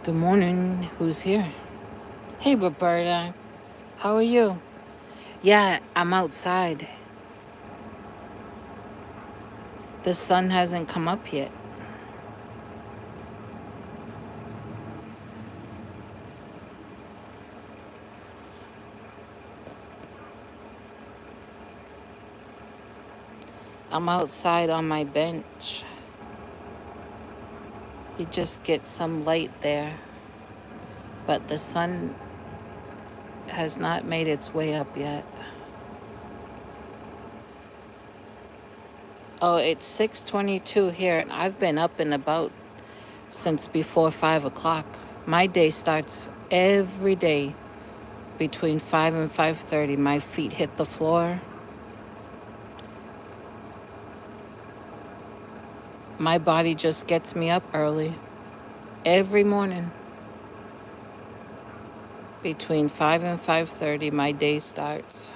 Good morning. Who's here? Hey, Roberta. How are you? Yeah, I'm outside. The sun hasn't come up yet. I'm outside on my bench. You just get some light there, but the sun has not made its way up yet. Oh, it's 6:22 here, and I've been up and about since before 5 o'clock. My day starts every day between 5 and 5:30. My feet hit the floor. My body just gets me up early every morning. Between 5 and 5:30, my day starts.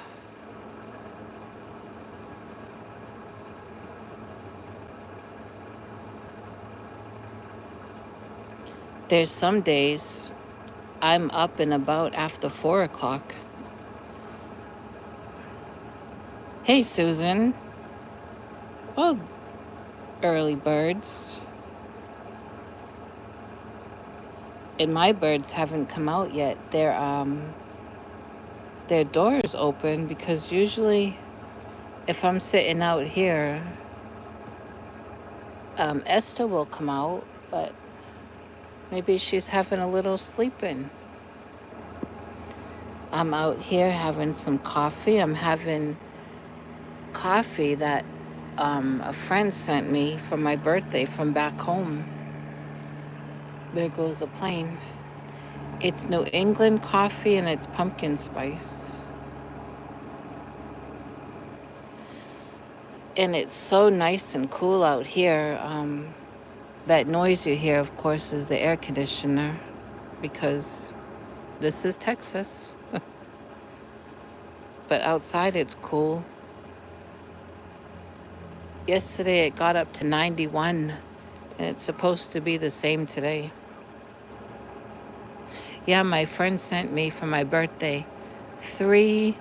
There's some days I'm up and about after 4 o'clock. Hey, Susan. Well, early birds. And my birds haven't come out yet. Their door's open because usually if I'm sitting out here, Esther will come out, but maybe she's having a little sleep-in. I'm out here having some coffee. I'm having coffee that a friend sent me for my birthday from back home. There goes a plane. It's New England coffee and it's pumpkin spice. And it's so nice and cool out here. That noise you hear, of course, is the air conditioner because this is Texas. But outside it's cool. Yesterday it got up to 91 and it's supposed to be the same today. Yeah, my friend sent me for my birthday 3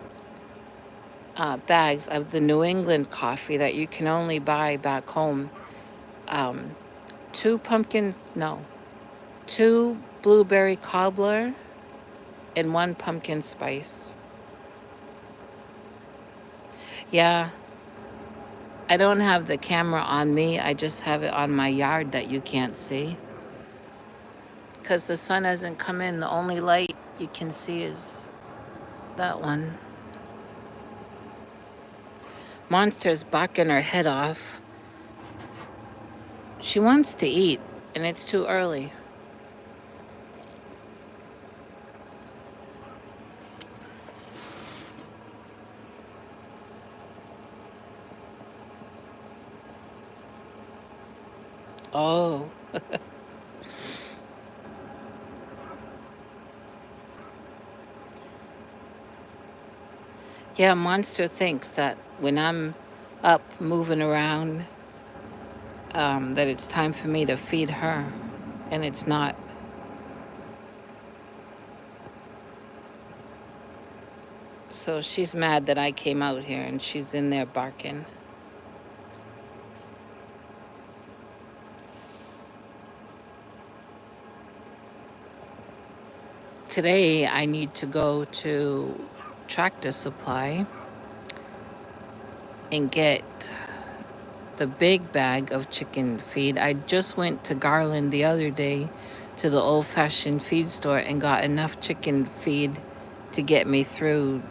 bags of the New England coffee that you can only buy back home. Um, 2 blueberry cobbler and 1 pumpkin spice. Yeah, I don't have the camera on me. I just have it on my yard that you can't see. Because the sun hasn't come in. The only light you can see is that one. Monster's barking her head off. She wants to eat, and it's too early. Oh, yeah, Monster thinks that when I'm up moving around, that it's time for me to feed her, and it's not. So she's mad that I came out here and she's in there barking. Today I need to go to Tractor Supply and get the big bag of chicken feed. I just went to Garland the other day to the old-fashioned feed store and got enough chicken feed to get me through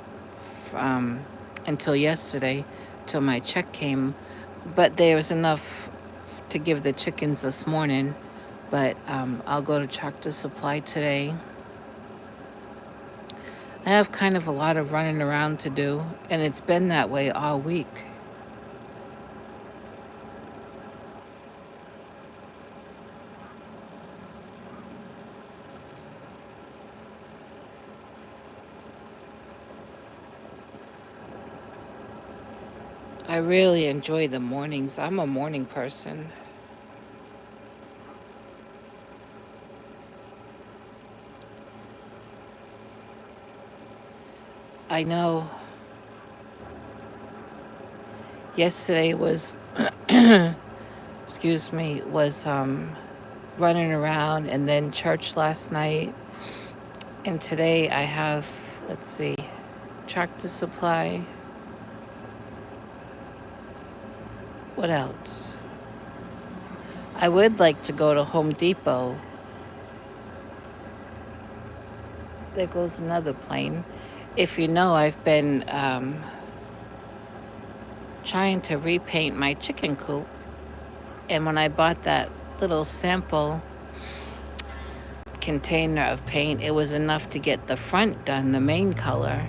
um, until yesterday, till my check came. But there was enough to give the chickens this morning. But I'll go to Tractor Supply today. I have kind of a lot of running around to do, and it's been that way all week. I really enjoy the mornings. I'm a morning person. I know yesterday was, excuse me, was running around, and then church last night. And today I have, let's see, Tractor Supply. What else? I would like to go to Home Depot. There goes another plane. If you know, I've been trying to repaint my chicken coop. And when I bought that little sample container of paint, it was enough to get the front done, the main color.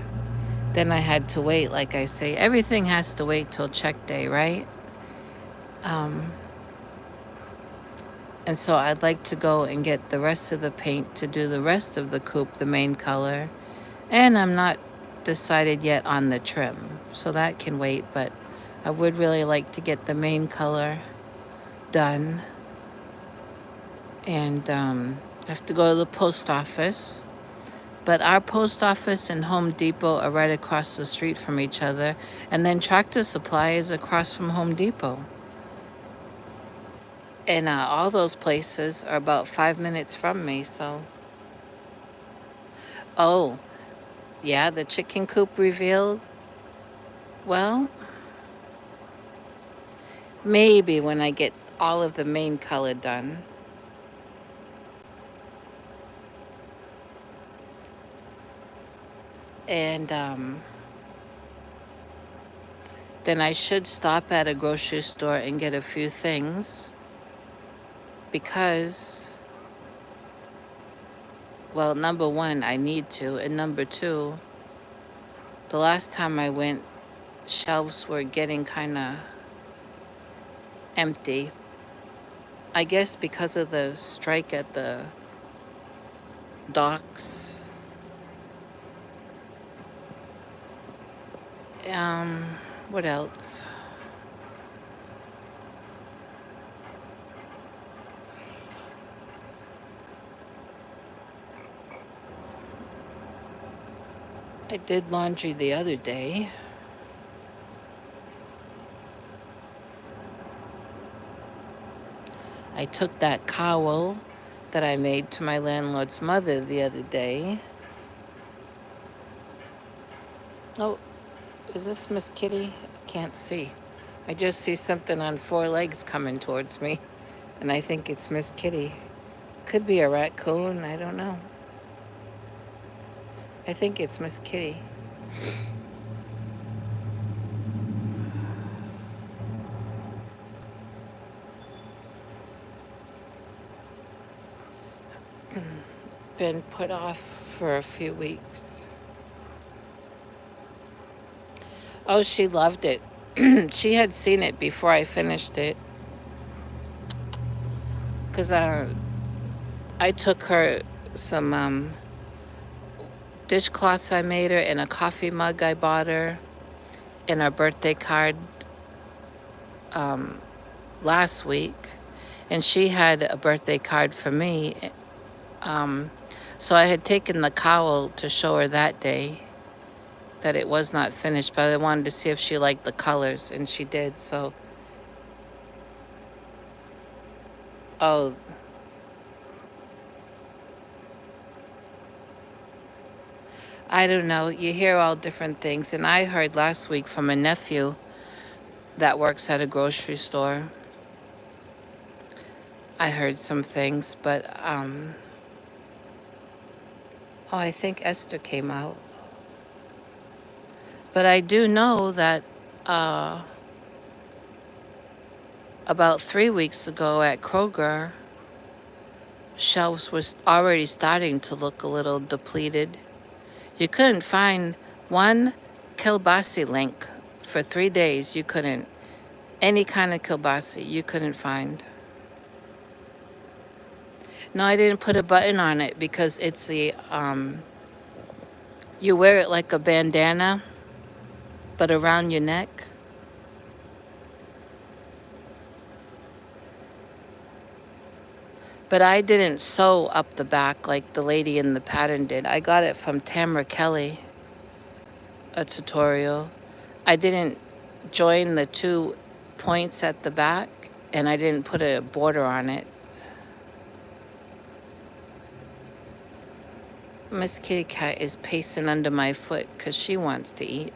Then I had to wait, like I say, everything has to wait till check day, right? Um, and so I'd like to go and get the rest of the paint to do the rest of the coop, the main color. And I'm not decided yet on the trim, so that can wait, but I would really like to get the main color done. And I have to go to the post office. But our post office and Home Depot are right across the street from each other. And then Tractor Supply is across from Home Depot. And all those places are about 5 minutes from me, so. Oh, yeah, the chicken coop revealed. Well, maybe when I get all of the main color done. And then I should stop at a grocery store and get a few things. Because, well, number one, I need to. And number two, the last time I went, shelves were getting kind of empty. I guess because of the strike at the docks. What else? I did laundry the other day. I took that cowl that I made to my landlord's mother the other day. Oh, is this Miss Kitty? I can't see. I just see something on four legs coming towards me, and I think it's Miss Kitty. Could be a raccoon, I don't know. I think it's Miss Kitty. Been put off for a few weeks. Oh, she loved it. She had seen it before I finished it. Because I took her some dishcloths I made her and a coffee mug I bought her and her birthday card last week. And she had a birthday card for me. So I had taken the cowl to show her that day that it was not finished, but I wanted to see if she liked the colors, and she did. So, oh, I don't know. You hear all different things. And I heard last week from a nephew that works at a grocery store. I heard some things, but, oh, I think Esther came out. But I do know that about 3 weeks ago at Kroger, shelves were already starting to look a little depleted. You couldn't find one kielbasa link for 3 days. You couldn't. Any kind of kielbasa you couldn't find. No, I didn't put a button on it because it's you wear it like a bandana, but around your neck. But I didn't sew up the back like the lady in the pattern did. I got it from Tamara Kelly. a tutorial. I didn't join the 2 points at the back, and I didn't put a border on it. Miss Kitty Cat is pacing under my foot because she wants to eat.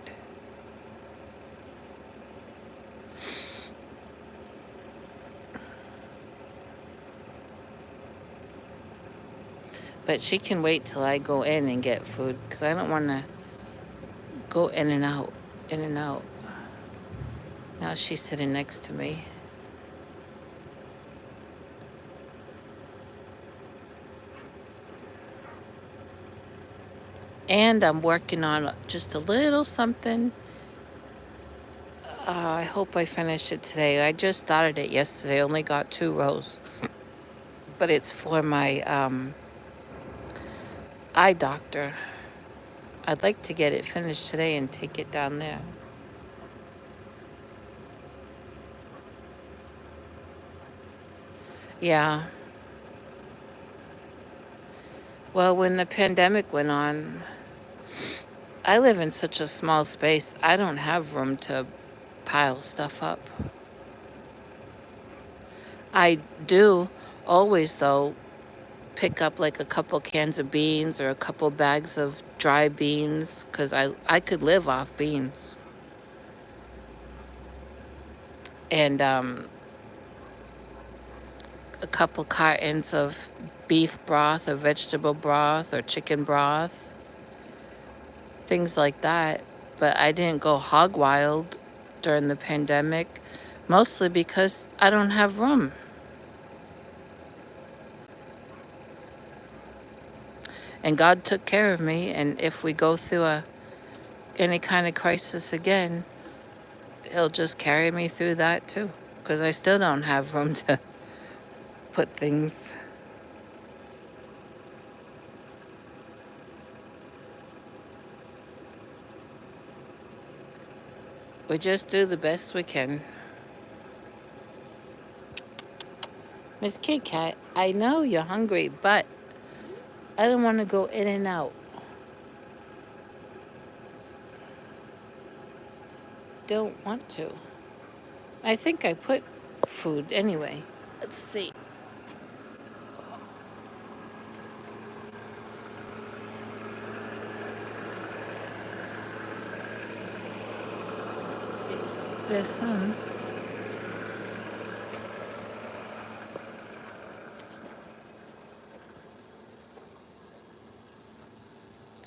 But she can wait till I go in and get food because I don't want to go in and out, in and out. Now she's sitting next to me. And I'm working on just a little something. I hope I finish it today. I just started it yesterday. Only got 2 rows. But it's for my eye doctor. I'd like to get it finished today and take it down there. Yeah. Well, when the pandemic went on, I live in such a small space. I don't have room to pile stuff up. I do always, though, pick up like a couple cans of beans or a couple bags of dry beans because I could live off beans. And a couple cartons of beef broth or vegetable broth or chicken broth, things like that. But I didn't go hog wild during the pandemic, mostly because I don't have room. And God took care of me. And if we go through any kind of crisis again, He'll just carry me through that too. Because I still don't have room to put things. We just do the best we can. Miss Kit Kat, I know you're hungry, but I don't want to go in and out. Don't want to. I think I put food anyway. Let's see. There's some.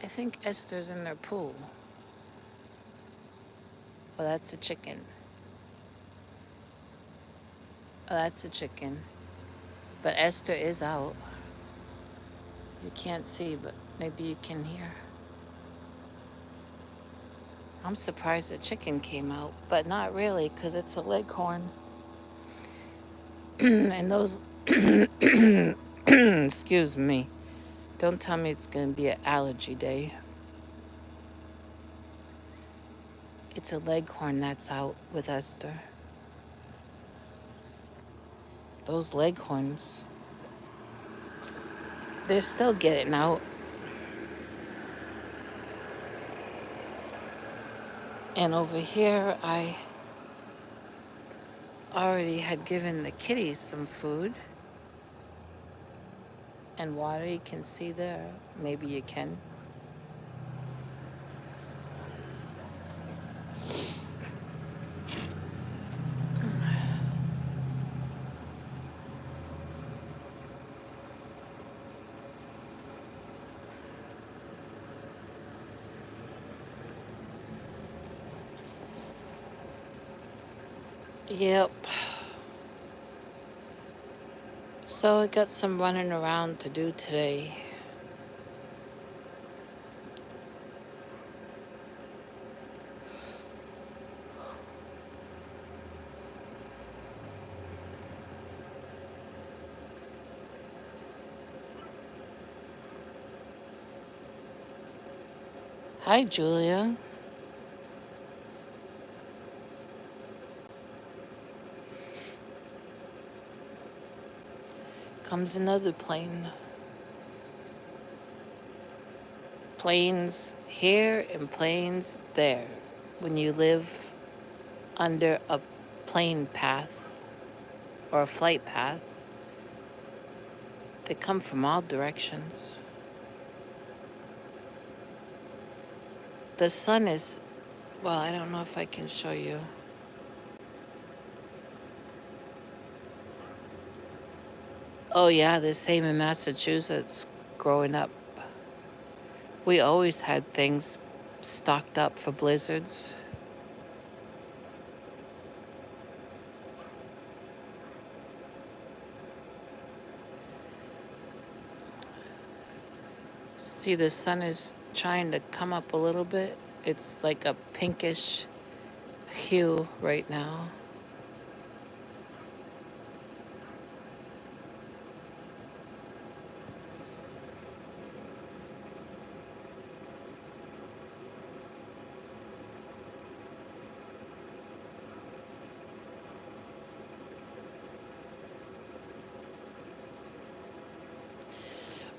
I think Esther's in their pool. Oh, that's a chicken. Oh, that's a chicken. But Esther is out. You can't see, but maybe you can hear. I'm surprised the chicken came out, but not really, because it's a leghorn. And those, excuse me, don't tell me it's going to be an allergy day. It's a leghorn that's out with Esther. Those leghorns, they're still getting out. And over here, I already had given the kitties some food and water. You can see there. Maybe you can. Yep. So I got some running around to do today. Hi, Julia. Comes another plane. planes here and planes there. When you live under a plane path or a flight path, they come from all directions. The sun is, well, I don't know if I can show you. Oh, yeah, the same in Massachusetts growing up. We always had things stocked up for blizzards. See, the sun is trying to come up a little bit. It's like a pinkish hue right now.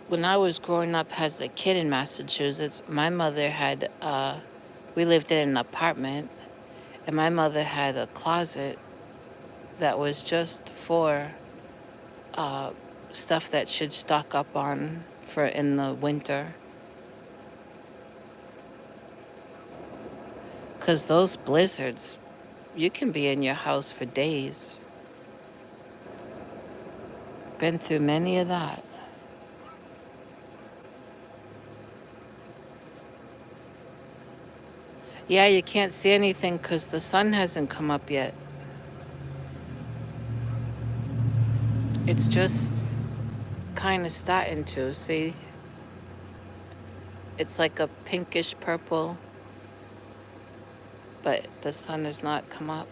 When I was growing up as a kid in Massachusetts, my mother had, we lived in an apartment, and my mother had a closet that was just for stuff that should stock up on for in the winter. Because those blizzards, you can be in your house for days. Been through many of that. Yeah, you can't see anything because the sun hasn't come up yet. It's just kind of starting to. See, it's like a pinkish purple, but the sun has not come up.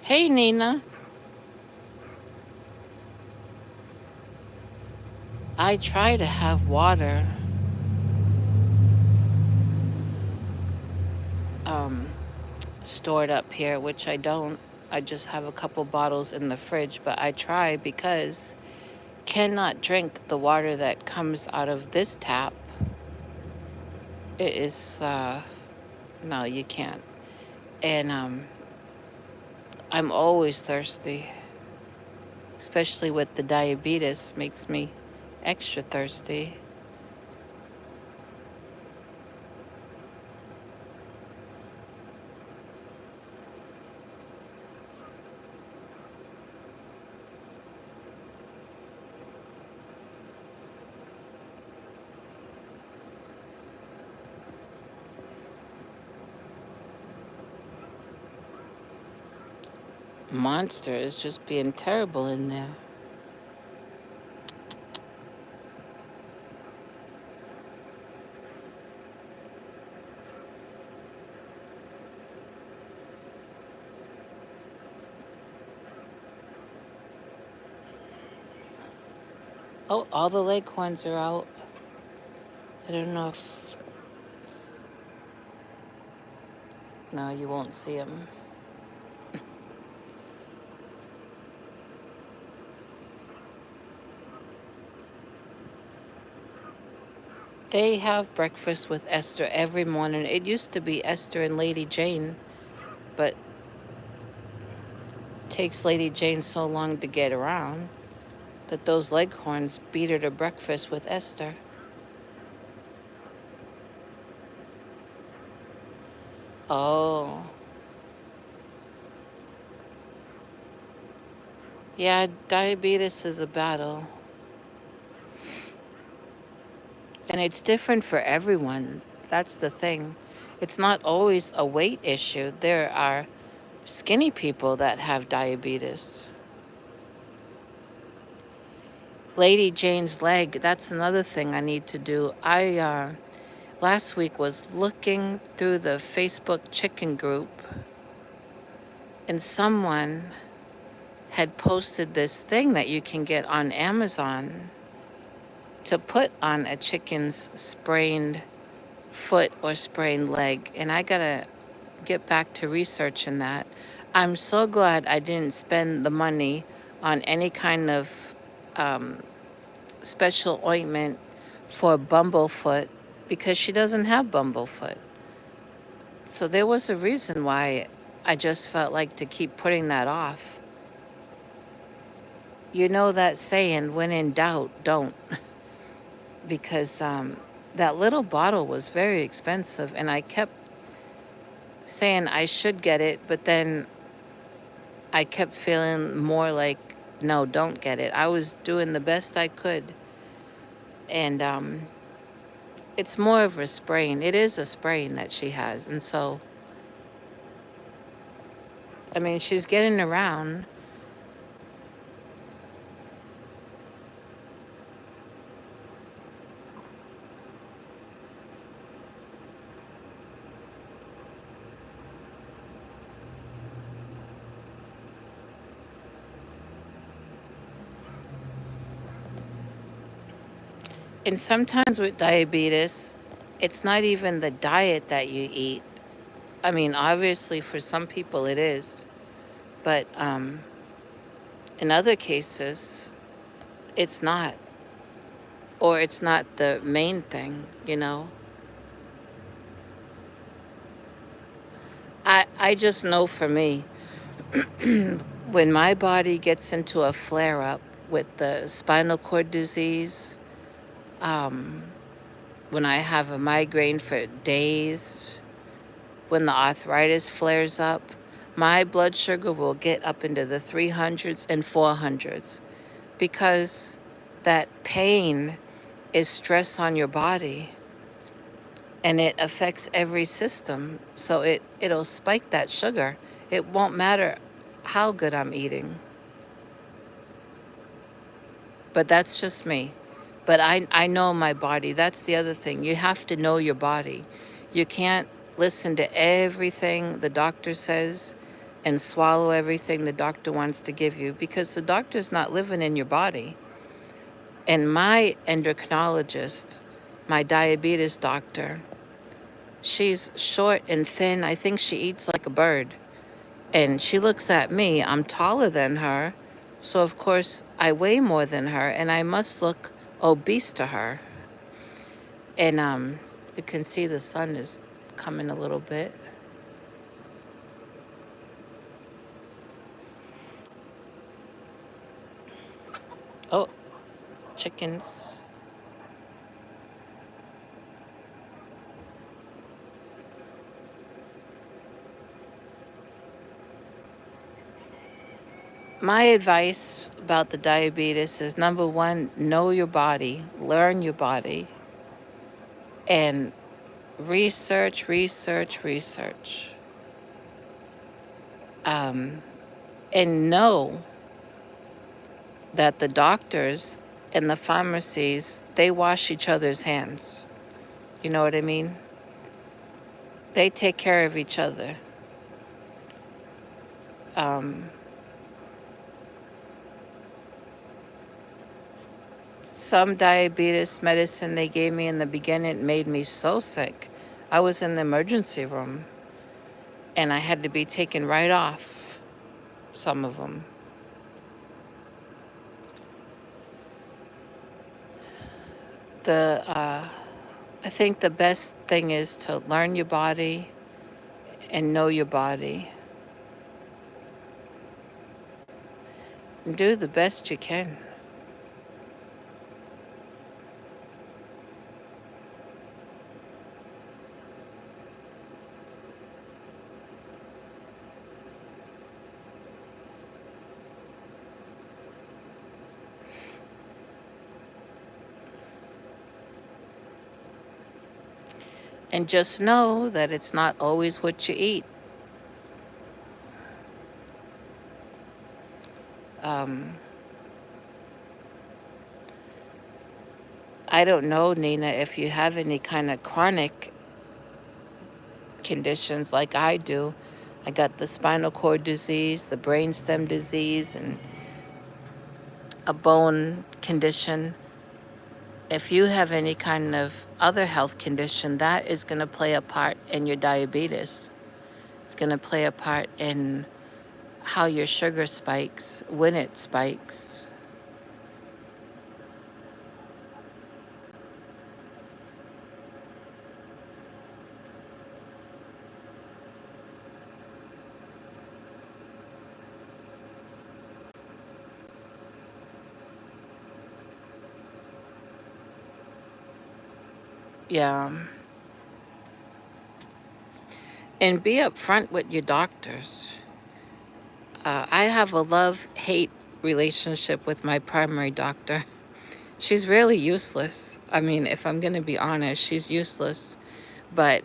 Hey, Nina. I try to have water um, stored up here, which I don't. I just have a couple bottles in the fridge, but I try because cannot drink the water that comes out of this tap. It is no, you can't. And I'm always thirsty, especially with the diabetes, makes me extra thirsty. Monster is just being terrible in there. Oh, all the leghorns are out. I don't know if... No, you won't see them. They have breakfast with Esther every morning. It used to be Esther and Lady Jane, but it takes Lady Jane so long to get around that those leghorns beat her to breakfast with Esther. Oh. Yeah, diabetes is a battle. And it's different for everyone. That's the thing. It's not always a weight issue. There are skinny people that have diabetes. Lady Jane's leg, that's another thing I need to do. I last week was looking through the Facebook chicken group, and someone had posted this thing that you can get on Amazon to put on a chicken's sprained foot or sprained leg. And I gotta get back to researching that. I'm so glad I didn't spend the money on any kind of special ointment for Bumblefoot because she doesn't have Bumblefoot. So there was a reason why I just felt like to keep putting that off. You know that saying, when in doubt, don't. Because that little bottle was very expensive, and I kept saying I should get it, but then I kept feeling more like, no, don't get it. I was doing the best I could, and it's more of a sprain. It is a sprain that she has, and so, I mean, she's getting around. And sometimes with diabetes, it's not even the diet that you eat. I mean, obviously for some people it is, but in other cases, it's not, or it's not the main thing, you know. I just know for me, when my body gets into a flare up with the spinal cord disease, um, when I have a migraine for days, when the arthritis flares up, my blood sugar will get up into the 300s and 400s because that pain is stress on your body and it affects every system. So it'll spike that sugar. It won't matter how good I'm eating. But that's just me. But I know my body. That's the other thing. You have to know your body. You can't listen to everything the doctor says and swallow everything the doctor wants to give you because the doctor's not living in your body. And my endocrinologist, my diabetes doctor, she's short and thin. I think she eats like a bird. And she looks at me. I'm taller than her. So, of course, I weigh more than her, and I must look obese to her. And you can see the sun is coming a little bit. Oh, chickens. My advice about the diabetes is number one, know your body, learn your body, and research, research, research. And know that the doctors and the pharmacies, they wash each other's hands. You know what I mean? They take care of each other. Um, some diabetes medicine they gave me in the beginning made me so sick. I was in the emergency room and I had to be taken right off some of them. I think the best thing is to learn your body and know your body and do the best you can. And just know that it's not always what you eat. Um, I don't know, Nina, if you have any kind of chronic conditions like I do. I got the spinal cord disease, the brainstem disease, and a bone condition. If you have any kind of other health condition, that is going to play a part in your diabetes. It's going to play a part in how your sugar spikes, when it spikes. Yeah. And be upfront with your doctors. I have a love-hate relationship with my primary doctor. She's really useless. I mean, if I'm going to be honest, she's useless. But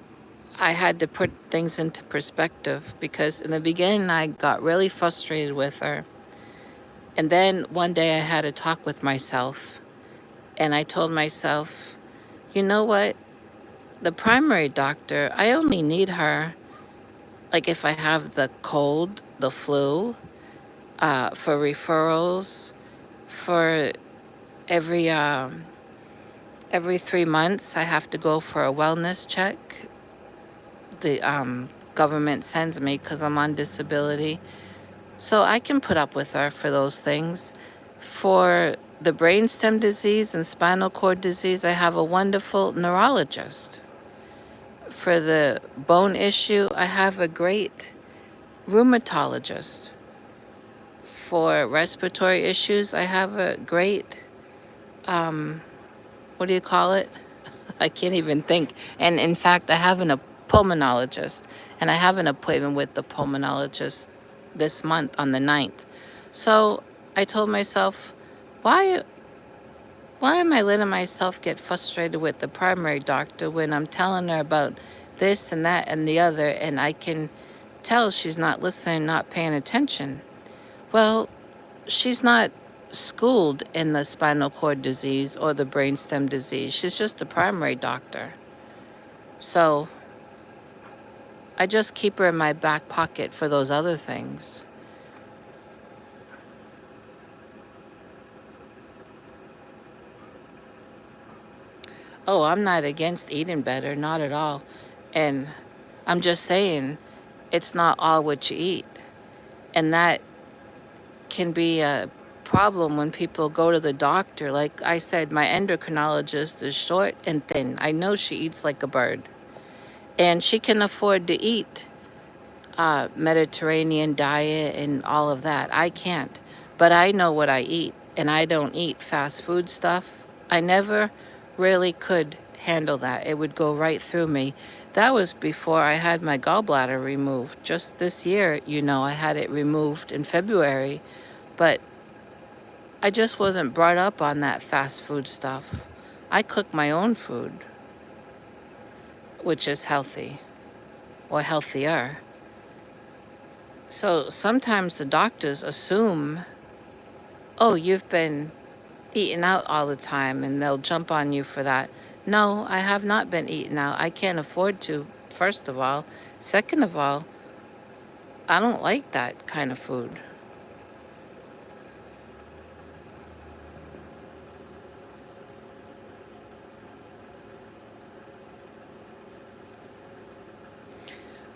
I had to put things into perspective because in the beginning I got really frustrated with her. And then one day I had a talk with myself and I told myself, you know what? The primary doctor, I only need her like if I have the cold, the flu, for referrals, for every every 3 months I have to go for a wellness check. The government sends me because I'm on disability. So I can put up with her for those things. For the brainstem disease and spinal cord disease, I have a wonderful neurologist. For the bone issue, I have a great rheumatologist. For respiratory issues, I have a great, what do you call it? I can't even think. And in fact, I have a pulmonologist, and I have an appointment with the pulmonologist this month on the 9th. So I told myself, why why am I letting myself get frustrated with the primary doctor when I'm telling her about this and that and the other, and I can tell she's not listening, not paying attention? Well, she's not schooled in the spinal cord disease or the brainstem disease. She's just a primary doctor. So I just keep her in my back pocket for those other things. Oh, I'm not against eating better, not at all. And I'm just saying, it's not all what you eat. And that can be a problem when people go to the doctor. Like I said, my endocrinologist is short and thin. I know she eats like a bird. And she can afford to eat Mediterranean diet and all of that. I can't. But I know what I eat, and I don't eat fast food stuff. I never really could handle that. It would go right through me. That was before I had my gallbladder removed. Just this year, I had it removed in February. But I just wasn't brought up on that fast food stuff. I cook my own food, which is healthy or healthier. So sometimes the doctors assume, oh, you've been eating out all the time, and they'll jump on you for that. No, I have not been eating out. I can't afford to, first of all. Second of all, I don't like that kind of food.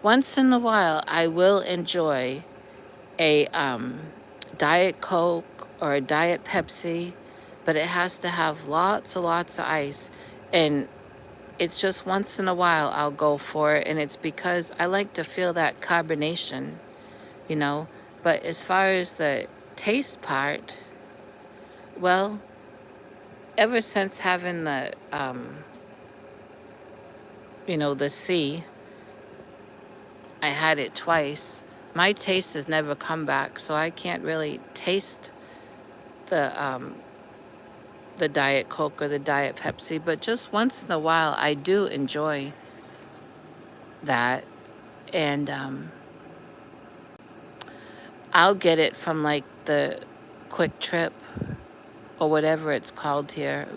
Once in a while, I will enjoy a Diet Coke or a Diet Pepsi, but it has to have lots and lots of ice. And it's just once in a while I'll go for it, and it's because I like to feel that carbonation, you know. But as far as the taste part, well, ever since having the C, I had it twice. My taste has never come back, so I can't really taste the the Diet Coke or the Diet Pepsi, but just once in a while I do enjoy that. And I'll get it from like the Quick Trip or whatever it's called here.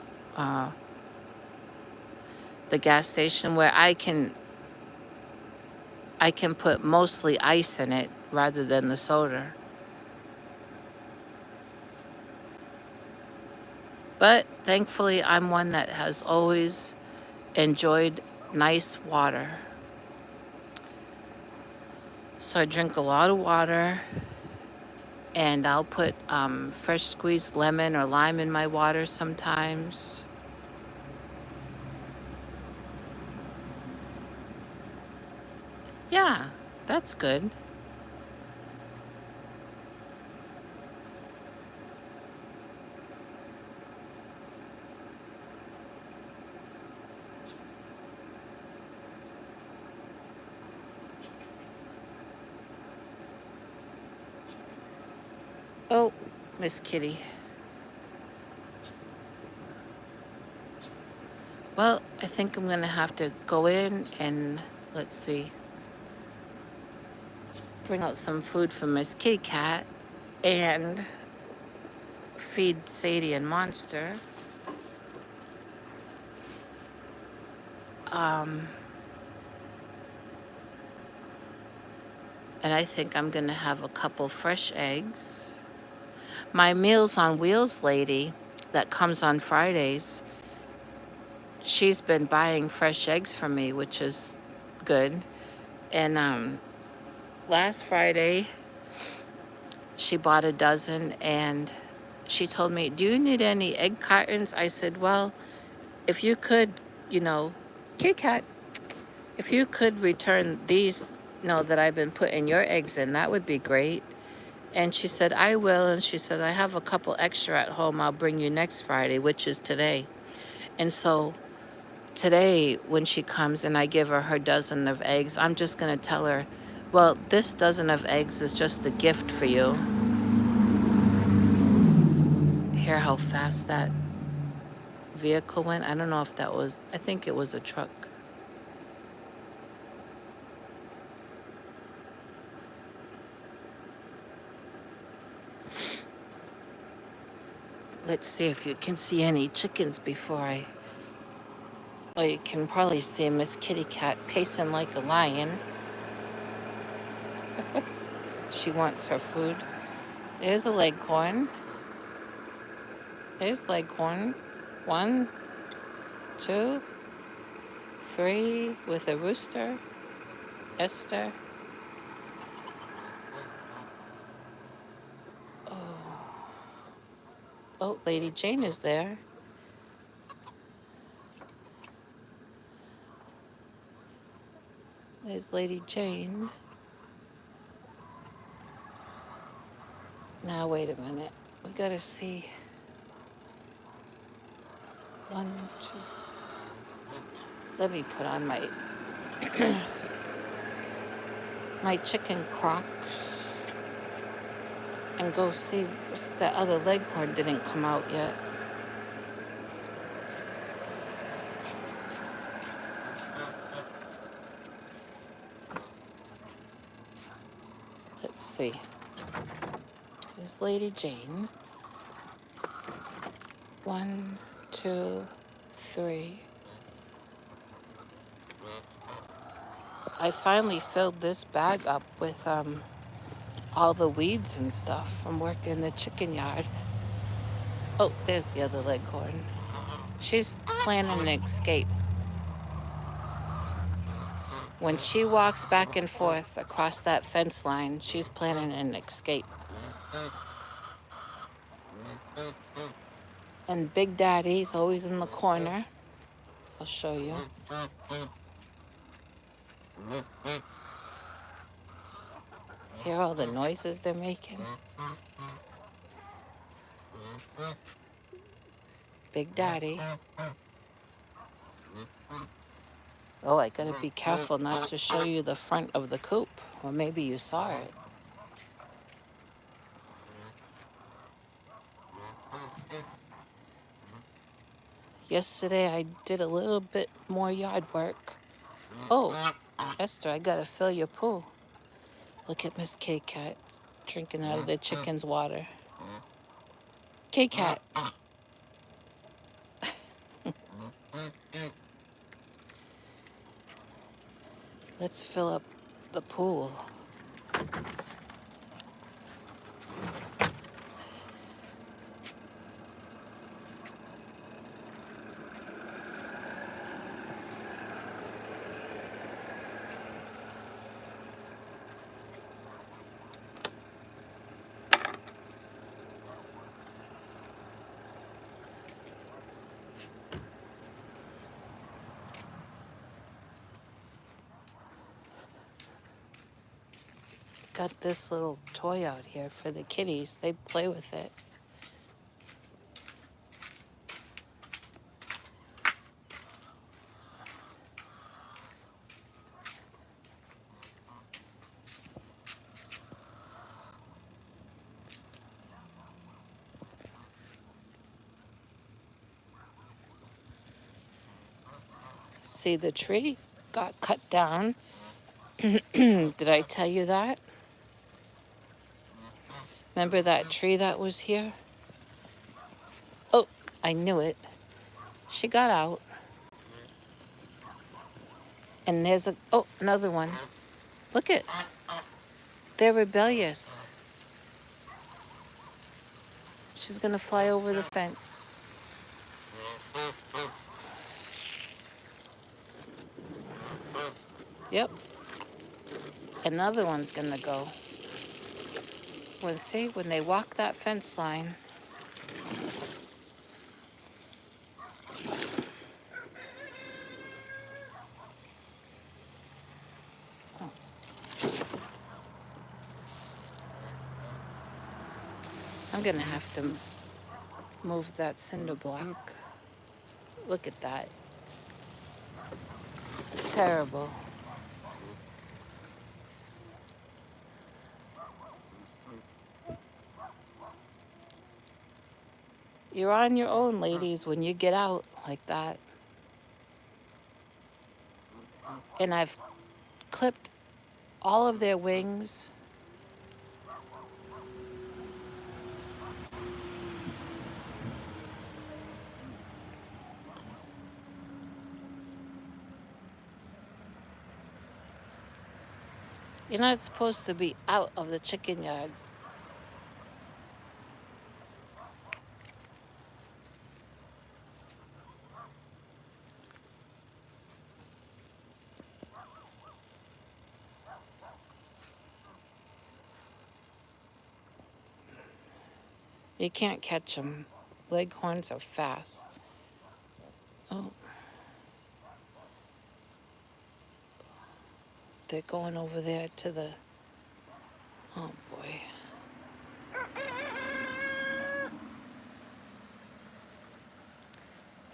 the gas station where I can put mostly ice in it rather than the soda. But thankfully, I'm one that has always enjoyed nice water. So I drink a lot of water, and I'll put fresh squeezed lemon or lime in my water sometimes. Yeah, that's good. Oh, Miss Kitty. Well, I think I'm gonna have to go in and let's see, bring out some food for Miss Kitty Cat and feed Sadie and Monster. Um, and I think I'm gonna have a couple fresh eggs. My Meals on Wheels lady that comes on Fridays, she's been buying fresh eggs for me, which is good. And last Friday, she bought a dozen and she told me, "Do you need any egg cartons?" I said, "Well, if you could, you know, Kit Kat, if you could return these, that I've been putting your eggs in, that would be great." And she said, "I will." And she said, "I have a couple extra at home. I'll bring you next Friday," which is today. And so today, when she comes and I give her her dozen of eggs, I'm just going to tell her, "Well, this dozen of eggs is just a gift for you." Hear how fast that vehicle went? I don't know if that was, I think it was a truck. Let's see if you can see any chickens before I. Well, you can probably see Miss Kitty Cat pacing like a lion. She wants her food. There's a leghorn. There's leghorn. 1, 2, 3 with a rooster. Esther. Oh, oh, Lady Jane is there. There's Lady Jane. Now, wait a minute. We gotta see. 1, 2. Let me put on my my chicken Crocs and go see if that other leghorn didn't come out yet. Let's see. There's Lady Jane. 1, 2, 3. I finally filled this bag up with all the weeds and stuff from working in the chicken yard. Oh, there's the other leghorn. She's planning an escape. When she walks back and forth across that fence line, she's planning an escape. And Big Daddy's always in the corner. I'll show you. Hear all the noises they're making? Big Daddy. Oh, I gotta be careful not to show you the front of the coop. Or maybe you saw it. Yesterday I did a little bit more yard work. Oh, Esther, I gotta fill your pool. Look at Miss K-Cat drinking out of the chicken's water. K-Cat. Let's fill up the pool. Got this little toy out here for the kitties. They play with it. See, the tree got cut down. Did I tell you that? Remember that tree that was here? Oh, I knew it. She got out. And there's another one. Look it. They're rebellious. She's gonna fly over the fence. Yep. Another one's gonna go. When they walk that fence line. Oh, I'm gonna have to move that cinder block. Look at that. Terrible. You're on your own, ladies, when you get out like that. And I've clipped all of their wings. You're not supposed to be out of the chicken yard. You can't catch them. Leghorns are fast. Oh, they're going over there to the... Oh, boy.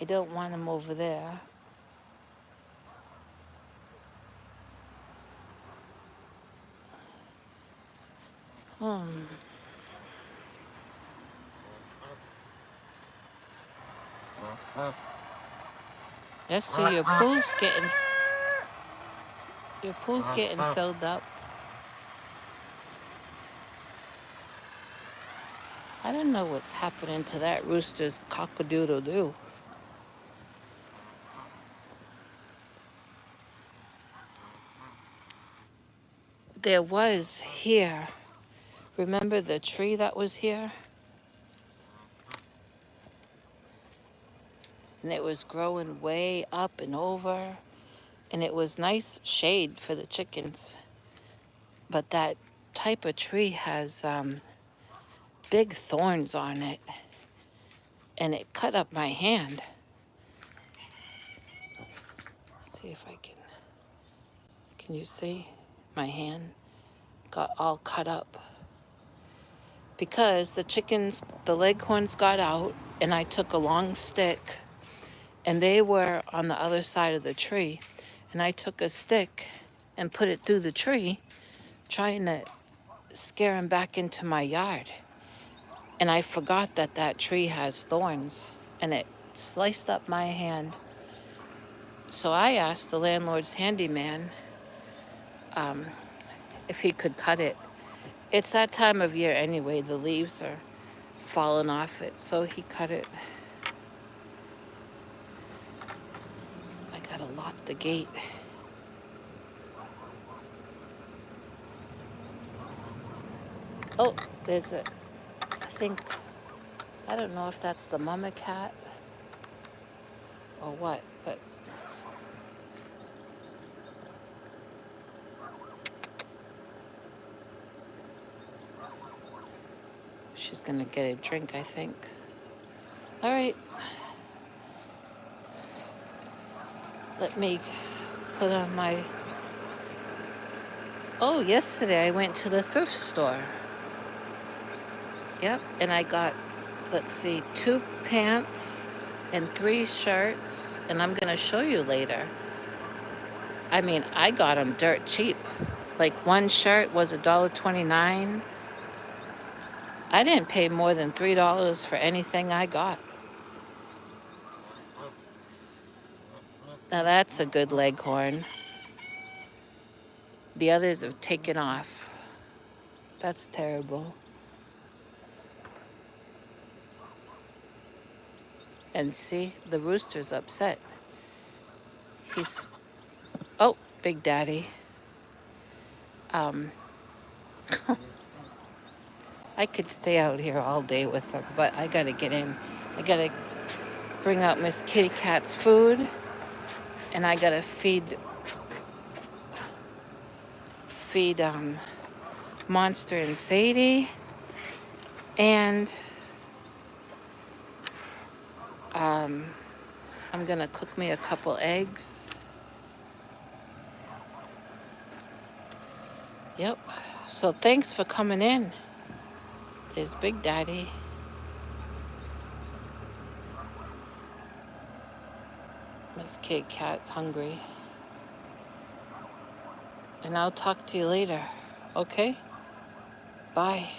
I don't want them over there. Esther, your pool's getting filled up. I don't know what's happening to that rooster's cock-a-doodle-doo. There was here. Remember the tree that was here? And it was growing way up and over. And it was nice shade for the chickens. But that type of tree has big thorns on it. And it cut up my hand. Let's see if I can... Can you see? My hand got all cut up. Because the leghorns got out, and I took a long stick, and they were on the other side of the tree, and I took a stick and put it through the tree, trying to scare them back into my yard. And I forgot that that tree has thorns, and it sliced up my hand. So I asked the landlord's handyman if he could cut it. It's that time of year anyway, the leaves are falling off it, so he cut it. I gotta lock the gate. Oh, there's a, I think, I don't know if that's the mama cat or what, but she's gonna get a drink, I think. All right, let me put on my, oh, yesterday I went to the thrift store. Yep, and I got, let's see, 2 pants and 3 shirts, and I'm gonna show you later. I mean, I got them dirt cheap. Like one shirt was $1.29. I didn't pay more than $3 for anything I got. Now that's a good leghorn. The others have taken off. That's terrible. And see, the rooster's upset. He's, oh, Big Daddy. Um, I could stay out here all day with him, but I gotta get in. I gotta bring out Miss Kitty Cat's food, and I gotta feed Monster and Sadie, and I'm gonna cook me a couple eggs. Yep. So thanks for coming in. There's Big Daddy. Miss Kitty Cat's hungry. And I'll talk to you later. Okay? Bye.